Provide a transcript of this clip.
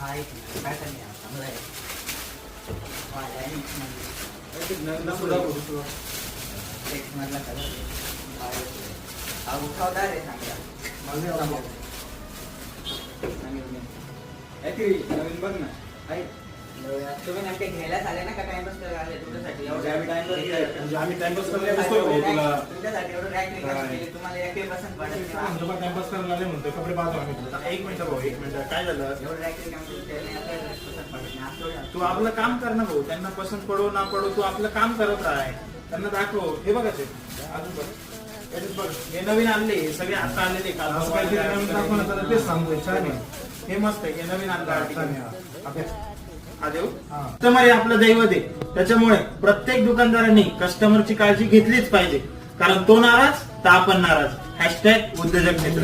हा एक काय करणे चांगला आहे. एक मधला कलर हा उठावदार आहे चांगला. नवीन बघ ना. तुम्ही नक्की घ्यायला आले ना का टाइमपास करायला आले तुमच्यासाठी? आम्ही टाइमपास करायला बसतोय भाऊ तुला. तुमच्यासाठी एवढं रॅक केली तुम्हाला एक पसंत पडत नाही. आमचं टाइमपास करायला आले म्हणतोय कपडे पाहतो आम्ही. एक मिनिट भाऊ, एक मिनिट. काय झालं? एवढं रॅक केली पसंत पडत नाही. तू आपलं काम कर ना भाऊ. त्यांना पसंत पडो ना पडो, तू आपलं काम करत राह. त्यांना दाखव. हे बघा ते अजून बघ. बघ हे नवीन आणले, सगळे आता आलेले काल. तेच सांगतोय. छान आहे हे, मस्त आहे. हे नवीन आणलं हा देऊ. कस्टमर हे आपलं दैवत आहे. त्याच्यामुळे प्रत्येक दुकानदारांनी कस्टमरची काळजी घेतलीच पाहिजे. कारण तो नाराज तर आपण नाराज. # उद्योजक मित्र.